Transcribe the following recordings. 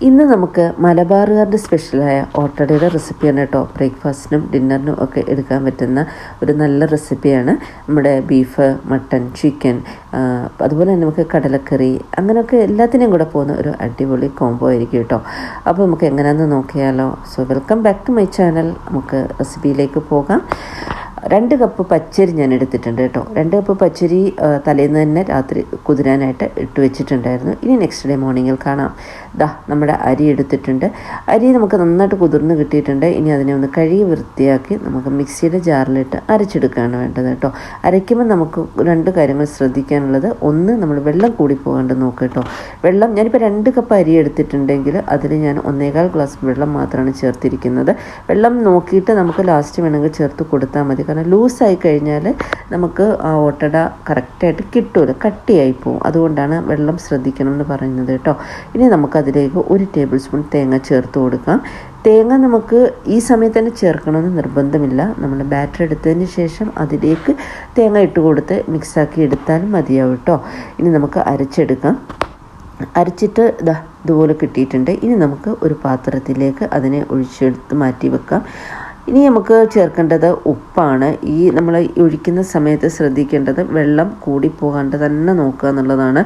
ഇന്ന് നമുക്ക് മലബാറുകാരുടെ സ്പെഷ്യലായ ഓട്ടടയുടെ റെസിപ്പിയാണ് കേട്ടോ. ബ്രേക്ക്ഫാസ്റ്റിനും ഡിന്നറിനും ഒക്കെ എടുക്കാൻ പറ്റുന്ന ഒരു നല്ല റെസിപ്പിയാണ്. നമ്മുടെ ബീഫ്, മട്ടൺ, ചിക്കൻ, അതുപോലെ തന്നെ നമുക്ക് കടലക്കറി, അങ്ങനെയൊക്കെ എല്ലാത്തിനെയും കൂടെ പോകുന്ന ഒരു അടിപൊളി കോംബോ ആയിരിക്കും കേട്ടോ. അപ്പോൾ നമുക്ക് എങ്ങനെയാണെന്ന് നോക്കിയാലോ. So welcome back to my channel. നമുക്ക് റെസിപ്പിയിലേക്ക് പോകാം. 2 കപ്പ് പച്ചരി ഞാൻ എടുത്തിട്ടുണ്ട് കേട്ടോ. 2 കപ്പ് പച്ചരി തലേന്ന് തന്നെ രാത്രി കുതിരാനായിട്ട് ഇട്ട് വെച്ചിട്ടുണ്ടായിരുന്നു. ഇനി നെക്സ്റ്റ് ഡേ മോർണിംഗിൽ കാണാം. നമ്മുടെ അരി എടുത്തിട്ടുണ്ട്. അരി നമുക്ക് നന്നായിട്ട് കുതിർന്ന് കിട്ടിയിട്ടുണ്ട്. ഇനി അതിനെ ഒന്ന് കഴുകി വൃത്തിയാക്കി നമുക്ക് മിക്സിയുടെ ജാറിലിട്ട് അരച്ചെടുക്കുകയാണ് വേണ്ടത് കേട്ടോ. അരയ്ക്കുമ്പോൾ നമുക്ക് 2 കാര്യങ്ങൾ ശ്രദ്ധിക്കാനുള്ളത്. ഒന്ന്, നമ്മൾ വെള്ളം കൂടി പോകാണ്ട് നോക്കുക കേട്ടോ. വെള്ളം ഞാനിപ്പോൾ 2 കപ്പ് അരി എടുത്തിട്ടുണ്ടെങ്കിൽ അതിൽ ഞാൻ 1.25 ഗ്ലാസ് വെള്ളം മാത്രമാണ് ചേർത്തിരിക്കുന്നത്. വെള്ളം നോക്കിയിട്ട് നമുക്ക് ലാസ്റ്റ് വേണമെങ്കിൽ ചേർത്ത് കൊടുത്താൽ മതി. കാരണം ലൂസായി കഴിഞ്ഞാൽ നമുക്ക് ആ ഓട്ടട കറക്റ്റായിട്ട് കിട്ടുമല്ലോ, കട്ടിയായി പോവും. അതുകൊണ്ടാണ് വെള്ളം ശ്രദ്ധിക്കണം എന്ന് പറയുന്നത് കേട്ടോ. ഇനി നമുക്കതിലേക്ക് 1 ടേബിൾ സ്പൂൺ തേങ്ങ ചേർത്ത് കൊടുക്കാം. തേങ്ങ നമുക്ക് ഈ സമയത്ത് തന്നെ ചേർക്കണമെന്ന് നിർബന്ധമില്ല. നമ്മൾ ബാറ്റർ എടുത്തതിന് ശേഷം അതിലേക്ക് തേങ്ങ ഇട്ട് കൊടുത്ത് മിക്സാക്കി എടുത്താലും മതിയാവും കേട്ടോ. ഇനി നമുക്ക് അരച്ചെടുക്കാം. അരച്ചിട്ട് ഇതുപോലെ കിട്ടിയിട്ടുണ്ട്. ഇനി നമുക്ക് ഒരു പാത്രത്തിലേക്ക് അതിനെ ഒഴിച്ചെടുത്ത് മാറ്റി വെക്കാം. ഇനി നമുക്ക് ചേർക്കേണ്ടത് ഉപ്പാണ്. നമ്മൾ ഒഴിക്കുന്ന സമയത്ത് ശ്രദ്ധിക്കേണ്ടത് വെള്ളം കൂടിപ്പോകാണ്ട് തന്നെ നോക്കുക എന്നുള്ളതാണ്.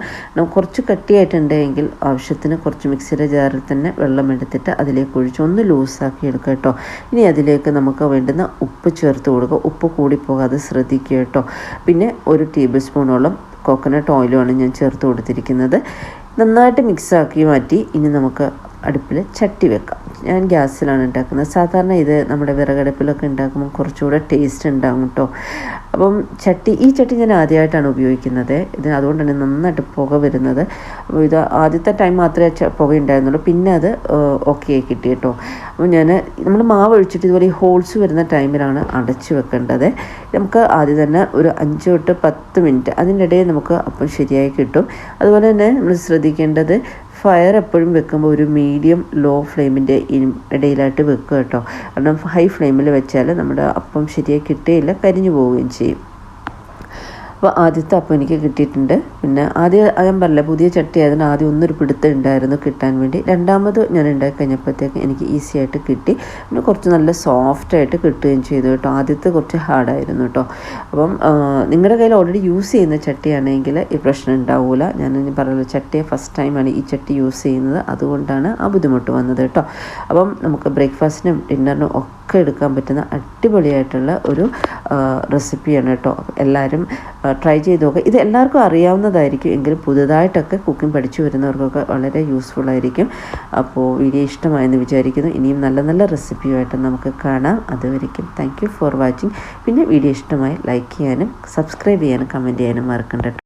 കുറച്ച് കട്ടിയായിട്ടുണ്ടെങ്കിൽ ആവശ്യത്തിന് കുറച്ച് മിക്സിയുടെ ജാറിൽ തന്നെ വെള്ളം എടുത്തിട്ട് അതിലേക്ക് ഒഴിച്ച് ഒന്ന് ലൂസാക്കി എടുക്കുക കേട്ടോ. ഇനി അതിലേക്ക് നമുക്ക് വേണ്ടുന്ന ഉപ്പ് ചേർത്ത് കൊടുക്കുക. ഉപ്പ് കൂടിപ്പോകാതെ ശ്രദ്ധിക്കുക കേട്ടോ. പിന്നെ 1 ടേബിൾ സ്പൂണോളം കോക്കനട്ട് ഓയിലുമാണ് ഞാൻ ചേർത്ത് കൊടുത്തിരിക്കുന്നത്. നന്നായിട്ട് മിക്സാക്കി മാറ്റി ഇനി നമുക്ക് അടുപ്പിൽ ചട്ടി വെക്കാം. ഞാൻ ഗ്യാസിലാണ് ഉണ്ടാക്കുന്നത്. സാധാരണ ഇത് നമ്മുടെ വിറകടുപ്പിലൊക്കെ ഉണ്ടാക്കുമ്പോൾ കുറച്ചുകൂടെ ടേസ്റ്റ് ഉണ്ടാകും കേട്ടോ. അപ്പം ഈ ചട്ടി ഞാൻ ആദ്യമായിട്ടാണ് ഉപയോഗിക്കുന്നത്. അതുകൊണ്ടാണ് നന്നായിട്ട് പുക വരുന്നത്. അപ്പോൾ ഇത് ആദ്യത്തെ ടൈം മാത്രമേ പുക ഉണ്ടായിരുന്നുള്ളൂ. പിന്നെ അത് ഓക്കെ ആയി കിട്ടി കേട്ടോ. അപ്പോൾ നമ്മൾ മാവ് ഒഴിച്ചിട്ട് ഇതുപോലെ ഈ ഹോൾസ് വരുന്ന ടൈമിലാണ് അടച്ച് വെക്കേണ്ടത്. നമുക്ക് ആദ്യം തന്നെ ഒരു 5 തൊട്ട് 10 മിനിറ്റ് അതിനിടയിൽ നമുക്ക് അപ്പം ശരിയായി കിട്ടും. അതുപോലെ തന്നെ നമ്മൾ ശ്രദ്ധിക്കേണ്ടത് ഫയർ എപ്പോഴും വെക്കുമ്പോൾ ഒരു മീഡിയം ലോ ഫ്ലെയിമിൻ്റെ ഇടയിലായിട്ട് വെക്കുക കേട്ടോ. കാരണം ഹൈ ഫ്ലെയിമിൽ വെച്ചാൽ നമ്മുടെ അപ്പം ശരിയായി കിട്ടുകയില്ല, കരിഞ്ഞു പോവുകയും ചെയ്യും. അപ്പോൾ ആദ്യത്തെ അപ്പം എനിക്ക് കിട്ടിയിട്ടുണ്ട്. പിന്നെ ഞാൻ പറഞ്ഞില്ല, പുതിയ ചട്ടി ആയതിന് ആദ്യം ഒന്നൊരു പിടുത്തം ഉണ്ടായിരുന്നു കിട്ടാൻ വേണ്ടി. രണ്ടാമത് ഞാൻ ഉണ്ടാക്കി കഴിഞ്ഞപ്പോഴത്തേക്ക് എനിക്ക് ഈസി ആയിട്ട് കിട്ടി. പിന്നെ കുറച്ച് നല്ല സോഫ്റ്റായിട്ട് കിട്ടുകയും ചെയ്തു കേട്ടോ. ആദ്യത്തെ കുറച്ച് ഹാർഡായിരുന്നു കേട്ടോ. അപ്പം നിങ്ങളുടെ കയ്യിൽ ഓൾറെഡി യൂസ് ചെയ്യുന്ന ചട്ടിയാണെങ്കിൽ ഈ പ്രശ്നം ഉണ്ടാവില്ല. ഞാൻ പറഞ്ഞല്ലോ, ചട്ടിയെ ഫസ്റ്റ് ടൈമാണ് ഈ ചട്ടി യൂസ് ചെയ്യുന്നത്. അതുകൊണ്ടാണ് ആ ബുദ്ധിമുട്ട് വന്നത് കേട്ടോ. അപ്പം നമുക്ക് ബ്രേക്ക്ഫാസ്റ്റിനും ഡിന്നറിനും ഒക്കെ എടുക്കാൻ പറ്റുന്ന അടിപൊളിയായിട്ടുള്ള ഒരു റെസിപ്പിയാണ് കേട്ടോ. എല്ലാവരും ട്രൈ ചെയ്ത് നോക്കുക. ഇത് എല്ലാവർക്കും അറിയാവുന്നതായിരിക്കും, എങ്കിലും പുതുതായിട്ടൊക്കെ കുക്കിംഗ് പഠിച്ചു വരുന്നവർക്കൊക്കെ വളരെ യൂസ്ഫുൾ ആയിരിക്കും. അപ്പോൾ വീഡിയോ ഇഷ്ടമായെന്ന് വിചാരിക്കുന്നു. ഇനിയും നല്ല നല്ല റെസിപ്പിയുമായിട്ട് നമുക്ക് കാണാം. അതുവരെയ്ക്കും താങ്ക് യു ഫോർ വാച്ചിങ്. പിന്നെ വീഡിയോ ഇഷ്ടമായി ലൈക്ക് ചെയ്യാനും സബ്സ്ക്രൈബ് ചെയ്യാനും കമൻറ്റ് ചെയ്യാനും മറക്കണ്ട.